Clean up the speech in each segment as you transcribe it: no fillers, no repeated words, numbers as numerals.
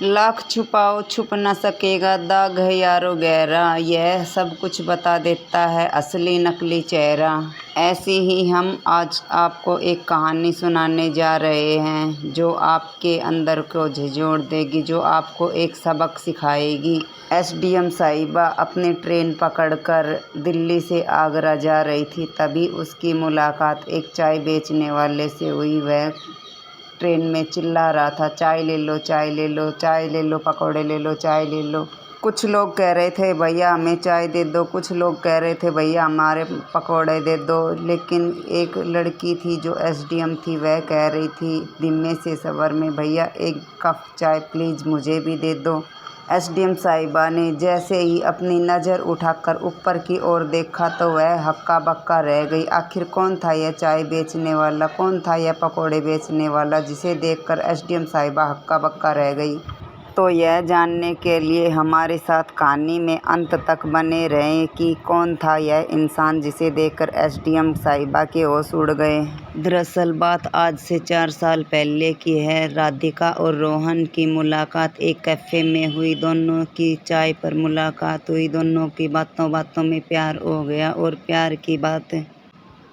लाख छुपाओ छुप न सकेगा दाग है यारो गहरा, यह सब कुछ बता देता है असली नकली चेहरा। ऐसी ही हम आज आपको एक कहानी सुनाने जा रहे हैं जो आपके अंदर को झिझोड़ देगी, जो आपको एक सबक सिखाएगी। एसडीएम साहिबा अपनी ट्रेन पकड़कर दिल्ली से आगरा जा रही थी। तभी उसकी मुलाकात एक चाय बेचने वाले से हुई। वह ट्रेन में चिल्ला रहा था, चाय ले लो, चाय ले लो, चाय ले लो, पकौड़े ले लो, चाय ले लो। कुछ लोग कह रहे थे भैया हमें चाय दे दो, कुछ लोग कह रहे थे भैया हमारे पकौड़े दे दो। लेकिन एक लड़की थी जो एसडीएम थी, वह कह रही थी धीमे से स्वर में, भैया एक कप चाय प्लीज़ मुझे भी दे दो। एसडीएम साहिबा ने जैसे ही अपनी नज़र उठाकर ऊपर की ओर देखा तो वह हक्का बक्का रह गई। आखिर कौन था यह चाय बेचने वाला, कौन था यह पकौड़े बेचने वाला जिसे देखकर एसडीएम साहिबा हक्का बक्का रह गई। तो यह जानने के लिए हमारे साथ कहानी में अंत तक बने रहें कि कौन था यह इंसान जिसे देखकर एसडीएम साहिबा के होश उड़ गए। दरअसल बात आज से 4 साल पहले की है। राधिका और रोहन की मुलाकात एक कैफ़े में हुई। दोनों की चाय पर मुलाकात हुई। दोनों की बातों बातों में प्यार हो गया और प्यार की बात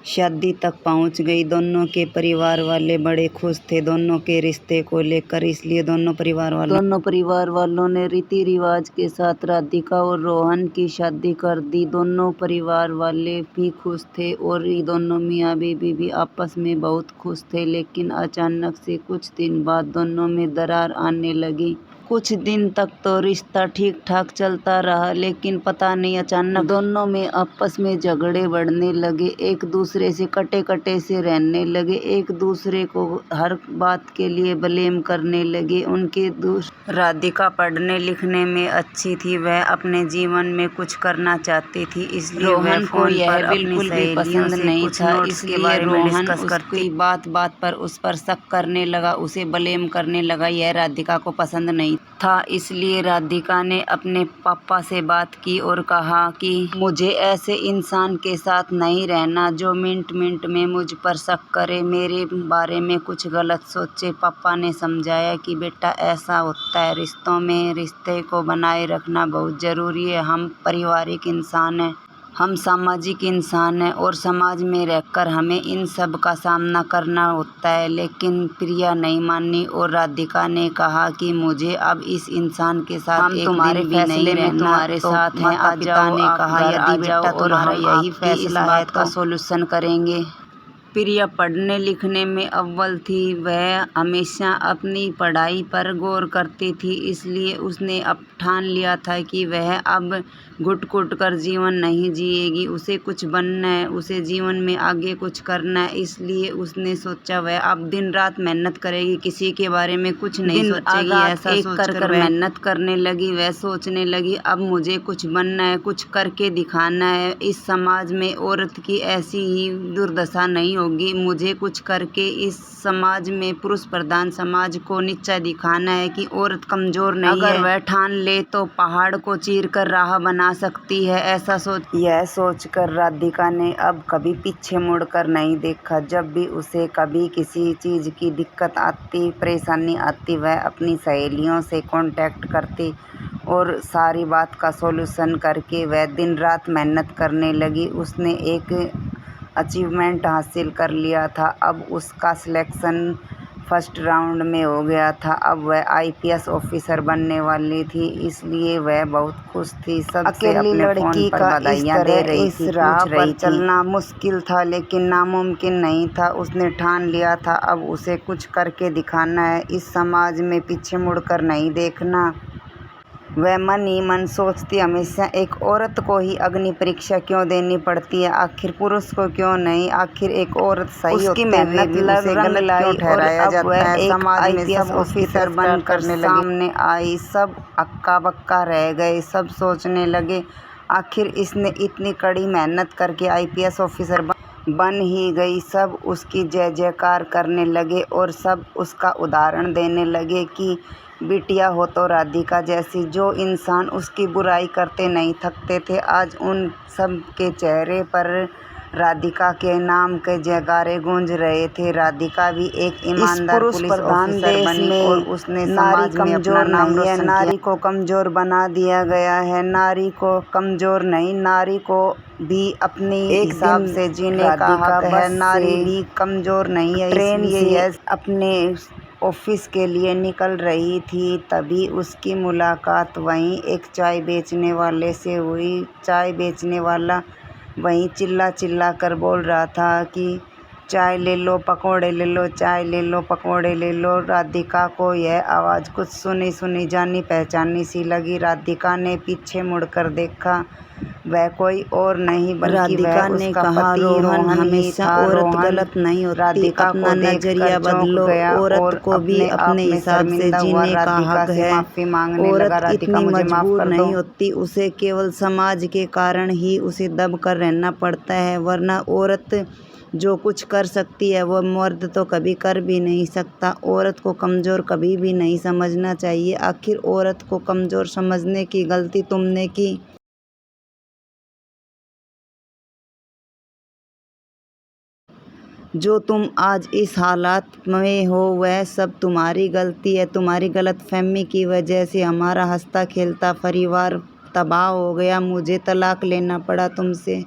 शादी तक पहुंच गई। दोनों के परिवार वाले बड़े खुश थे दोनों के रिश्ते को लेकर, इसलिए दोनों परिवार वालों ने रीति रिवाज के साथ राधिका और रोहन की शादी कर दी। दोनों परिवार वाले भी खुश थे और दोनों मियाँ बीवी भी आपस में बहुत खुश थे। लेकिन अचानक से कुछ दिन बाद दोनों में दरार आने लगी। कुछ दिन तक तो रिश्ता ठीक ठाक चलता रहा, लेकिन पता नहीं अचानक दोनों में आपस में झगड़े बढ़ने लगे। एक दूसरे से कटे कटे से रहने लगे, एक दूसरे को हर बात के लिए ब्लेम करने लगे। राधिका पढ़ने लिखने में अच्छी थी, वह अपने जीवन में कुछ करना चाहती थी, इसलिए रोहन को यह बिल्कुल भी पसंद नहीं था। इसलिए रोहन उसकी बात बात पर उस पर शक करने लगा, उसे ब्लेम करने लगा। यह राधिका को पसंद नहीं था। इसलिए राधिका ने अपने पापा से बात की और कहा कि मुझे ऐसे इंसान के साथ नहीं रहना जो मिनट मिनट में मुझ पर शक करे, मेरे बारे में कुछ गलत सोचे। पापा ने समझाया कि बेटा ऐसा होता है रिश्तों में, रिश्ते को बनाए रखना बहुत ज़रूरी है। हम पारिवारिक इंसान हैं, हम सामाजिक इंसान हैं और समाज में रहकर हमें इन सब का सामना करना होता है। लेकिन प्रिया नहीं मानी और राधिका ने कहा कि मुझे अब इस इंसान के साथ हम तुम्हारे फैसले में तुम्हारे साथ हैं। पिता ने कहा यदि बेटा तुम्हारा यही फैसला है तो सॉल्यूशन करेंगे। प्रिया पढ़ने लिखने में अव्वल थी, वह हमेशा अपनी पढ़ाई पर गौर करती थी, इसलिए उसने अब ठान लिया था कि वह अब घुट घुट कर जीवन नहीं जिएगी। उसे कुछ बनना है, उसे जीवन में आगे कुछ करना है। इसलिए उसने सोचा वह अब दिन रात मेहनत करेगी, किसी के बारे में कुछ नहीं सोचेगी। ऐसा सोचकर मेहनत करने लगी। वह सोचने लगी अब मुझे कुछ बनना है, कुछ करके दिखाना है। इस समाज में औरत की ऐसी ही दुर्दशा नहीं होगी, मुझे कुछ करके इस समाज में, पुरुष प्रधान समाज को नीचा दिखाना है कि औरत कमजोर नहीं है। अगर वह ठान ले तो पहाड़ को चीर कर राह बना सकती है। यह सोचकर राधिका ने अब कभी पीछे मुड़कर नहीं देखा। जब भी उसे कभी किसी चीज़ की दिक्कत आती, परेशानी आती, वह अपनी सहेलियों से कांटेक्ट करती और सारी बात का सॉल्यूशन करके वह दिन रात मेहनत करने लगी। उसने एक अचीवमेंट हासिल कर लिया था। अब उसका सिलेक्शन फर्स्ट राउंड में हो गया था। अब वह आईपीएस ऑफिसर बनने वाली थी, इसलिए वह बहुत खुश थी। सबसे अपने फोन पर बधाइयाँ दे रही थी। इस राह पर चलना मुश्किल था लेकिन नामुमकिन नहीं था। उसने ठान लिया था अब उसे कुछ करके दिखाना है, इस समाज में पीछे मुड़कर नहीं देखना। वह मन ही मन सोचती हमेशा एक औरत को ही अग्नि परीक्षा क्यों देनी पड़ती है, आखिर पुरुष को क्यों नहीं, आखिर एक औरत सही होते हुए भी उसे गलत क्यों ठहराया जाता है। समाज में सब ऑफिसर बनकर सामने आई, सब हक्का बक्का रह गए। सब सोचने लगे आखिर इसने इतनी कड़ी मेहनत करके आईपीएस ऑफिसर बन ही गई। सब उसकी जय जयकार करने लगे और सब उसका उदाहरण देने लगे कि बिटिया हो तो राधिका जैसी। जो इंसान उसकी बुराई करते नहीं थकते थे, आज उन सब के चेहरे पर राधिका के नाम के जयकारे गूंज रहे थे। राधिका भी एक ईमानदार पुलिस ऑफिसर बनी और उसने समाज में अपना नाम रोशन किया। नारी को कमजोर बना दिया गया है। नारी को कमजोर नहीं, नारी को भी अपनी हिसाब से जीने का हक है। नारी भी कमजोर नहीं है। ट्रेन से अपने ऑफिस के लिए निकल रही थी, तभी उसकी मुलाकात वहीं एक चाय बेचने वाले से हुई। चाय बेचने वाला वहीं चिल्ला चिल्ला कर बोल रहा था कि चाय ले लो, पकौड़े ले लो, चाय ले लो, पकौड़े ले लो। राधिका को यह आवाज़ कुछ सुनी सुनी जानी पहचानी सी लगी। राधिका ने पीछे मुड़कर देखा, वह कोई और नहीं बल्कि वह उसका पति रोहन ही था। औरत गलत नहीं होती, अपना नजरिया बदलो। औरत को भी अपने हिसाब से जीने का हक है। औरत इतनी मजबूर नहीं होती, उसे केवल समाज के कारण ही उसे दब कर रहना पड़ता है, वरना औरत जो कुछ कर सकती है वह मर्द तो कभी कर भी नहीं सकता। औरत को कमज़ोर कभी भी नहीं समझना चाहिए। आखिर औरत को कमज़ोर समझने की गलती तुमने की। जो तुम आज इस हालात में हो वह सब तुम्हारी गलती है। तुम्हारी गलतफहमी की वजह से हमारा हंसता खेलता परिवार तबाह हो गया। मुझे तलाक लेना पड़ा तुमसे।